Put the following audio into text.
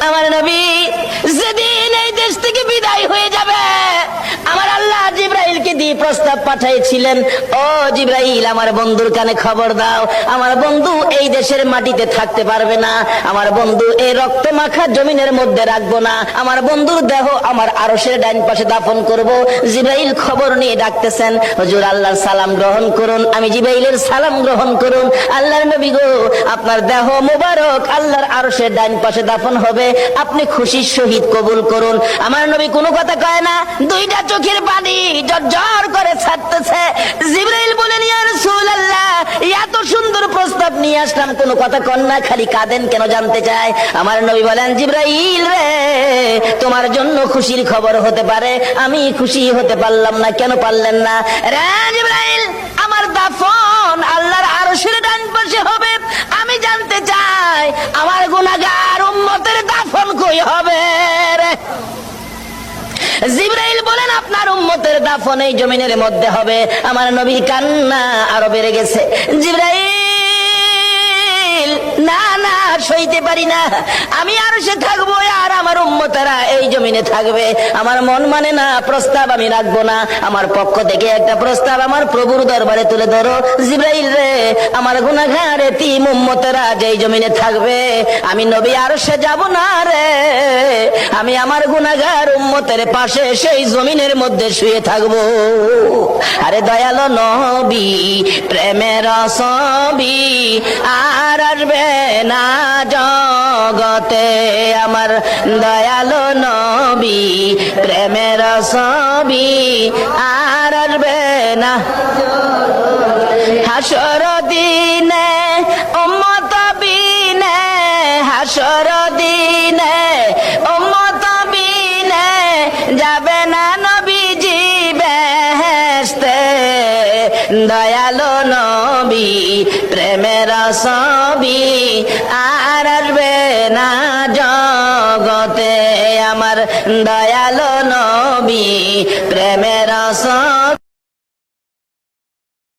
আমার নবী যেদিন এই দেশ থেকে বিদায় হয়ে যাবে, আমার আল্লাহ জিবরাইলকে দিয়ে প্রস্তাব পাঠিয়েছিলেন, ও জিবরাইল, আমার বন্ধুর কানে খবর দাও, আমার বন্ধু এই দেশের মাটিতে থাকতে পারবে না, আমার বন্ধু এই রক্ত মাখা জমিনের মধ্যে রাখবো না, আমার বন্ধুর দেহ আমার আরশের ডাইন পাশে দাফন করব। জিবরাইল খবর নিয়ে ডাকতেছেন, হুজুর আল্লাহর সালাম গ্রহণ করুন। আমি জিবরাইলের সালাম গ্রহণ করুন। আল্লাহর নবী গো, আপনার দেহ মুবারক আল্লাহর আরশের ডাইন পাশে দাফন হবে, আপনি খুশির সহিত কবুল করুন। আমার নবী কোনো কথা কয় না, দুইটা চোখের পানি ঝরঝর করে ছাড়তেছে। জিবরাইল বলেন, ইয়া রাসূলুল্লাহ, এত সুন্দর প্রস্তাব নিয়ে আসলাম, কোনো কথা কন না, খালি কাঁদেন কেন জানতে চায়। আমার নবী বলেন, জিবরাইল রে, তোমার জন্য খুশির খবর হতে পারে, আমি খুশি হতে পারলাম না। কেন পারলেন না? রে জিবরাইল, আমার দাফন আল্লাহর আরশের ডান পাশে হবে, আমি জানতে চাই আমার গুনাহগার উম্মতের দাফন কই হবে রে? জিবরাইল বলেন, আপনার উম্মতের দাফন এই জমিনের মধ্যে হবে। আমার নবীর কান্না আরো বেড়ে গেছে। জিবরাইল, না না, সইতে পারি না, আমি আর সে থাকবো আর আমার উম্মতেরা এই জমিনে থাকবে। আমার মন মানে না, প্রস্তাব আমি রাখবো না। আমার পক্ষ থেকে একটা প্রস্তাব আমার প্রভুর দরবারে তুলে ধরো। জিবরাইল রে, আমার গুনাহগার এতিম উম্মতেরা যেই জমিনে থাকবে, আমি নবী আর সে যাব না রে, আমি আমার গুনাহগার উম্মতের পাশে সেই জমিনের মধ্যে শুয়ে থাকবো। আরে দয়ালো নবী, প্রেমের ছবি আর আসবে না জগতে, আমার দয়ালো নবী, প্রেমের ছবি আর আসবে না। হাসর দিনে উম্মত বিনে, হাসর দিনে উম্মত বিনে যাবে না নবীজি বেহেশতে। দয়ালো নবী, প্রেমের ছবি আর আসবে না জগতে, আমার দয়ালো নবী, প্রেমের ছবি।